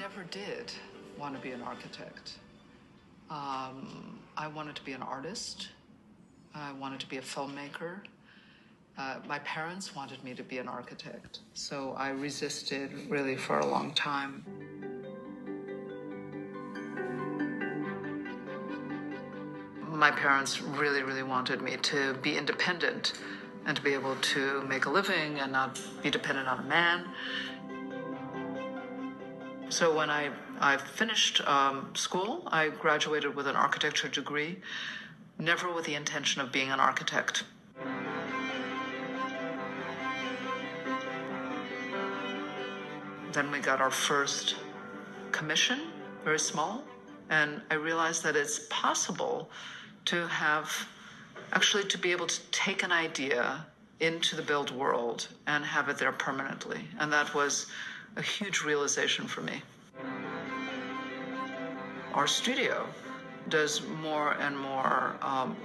never did want to be an architect. I wanted to be an artist. I wanted to be a filmmaker. My parents wanted me to be an architect, so I resisted really for a long time. My parents really, really wanted me to be independent and to be able to make a living and not be dependent on a man. So when I finished school, I graduated with an architecture degree, never with the intention of being an architect. Then we got our first commission, very small, and I realized that it's possible to to be able to take an idea into the built world and have it there permanently. And that was a huge realization for me. Our studio does more and more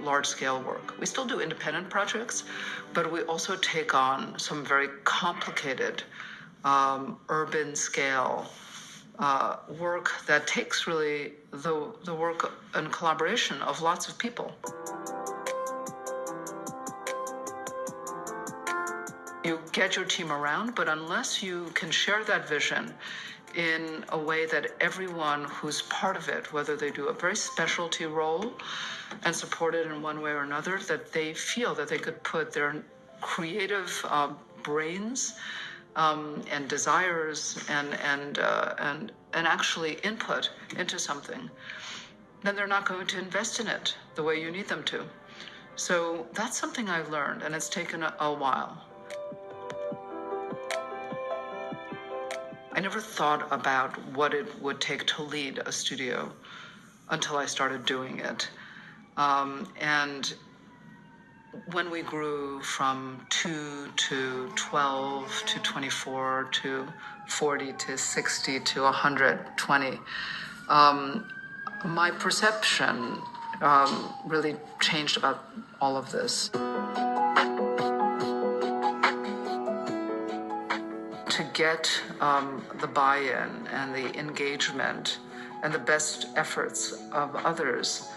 large-scale work. We still do independent projects, but we also take on some very complicated urban scale work that takes really the work and collaboration of lots of people. You get your team around, but unless you can share that vision in a way that everyone who's part of it, whether they do a very specialty role and support it in one way or another, that they feel that they could put their creative brains and desires and actually input into something, then they're not going to invest in it the way you need them to. So that's something I've learned, and it's taken a while. I never thought about what it would take to lead a studio until I started doing it. And when we grew from 2 to 12 to 24 to 40 to 60 to 120, my perception really changed about all of this. To get the buy-in and the engagement and the best efforts of others,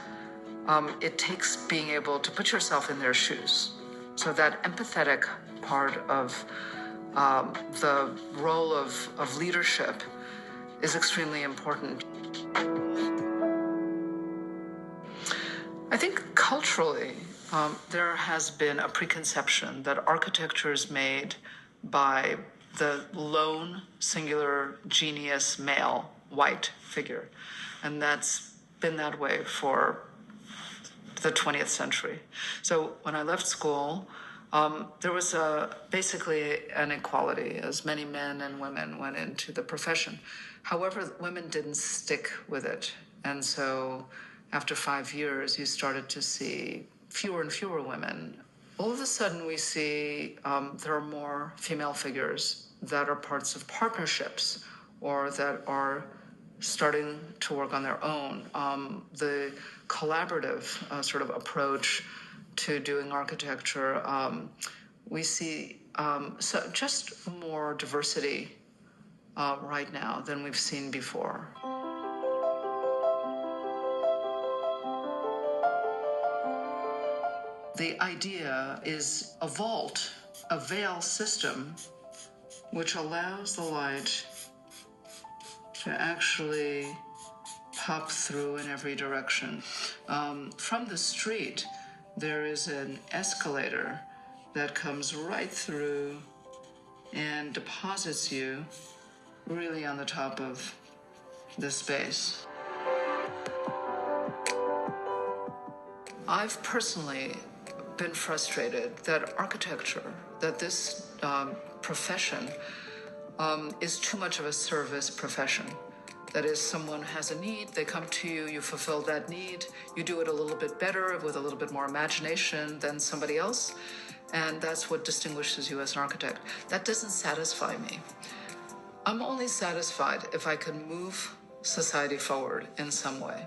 it takes being able to put yourself in their shoes. So that empathetic part of the role of leadership is extremely important. I think culturally, there has been a preconception that architecture is made by the lone, singular, genius, male, white figure. And that's been that way for the 20th century. So when I left school, there was basically an equality, as many men and women went into the profession. However, women didn't stick with it. And so after 5 years, you started to see fewer and fewer women. All of a sudden, we see there are more female figures that are parts of partnerships or that are starting to work on their own. The collaborative sort of approach to doing architecture, we see so just more diversity right now than we've seen before. The idea is a vault, a veil system, which allows the light to actually pop through in every direction. From the street, there is an escalator that comes right through and deposits you really on the top of the space. I've personally been frustrated that architecture, that this profession is too much of a service profession. That is, someone has a need, they come to you, you fulfill that need, you do it a little bit better with a little bit more imagination than somebody else, and that's what distinguishes you as an architect. That doesn't satisfy me. I'm only satisfied if I can move society forward in some way.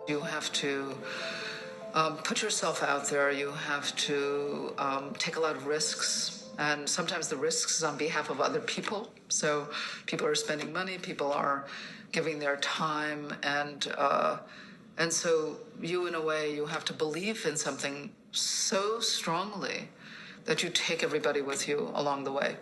You have to put yourself out there. You have to take a lot of risks. And sometimes the risks is on behalf of other people. So people are spending money, people are giving their time, and so you, in a way, you have to believe in something so strongly that you take everybody with you along the way.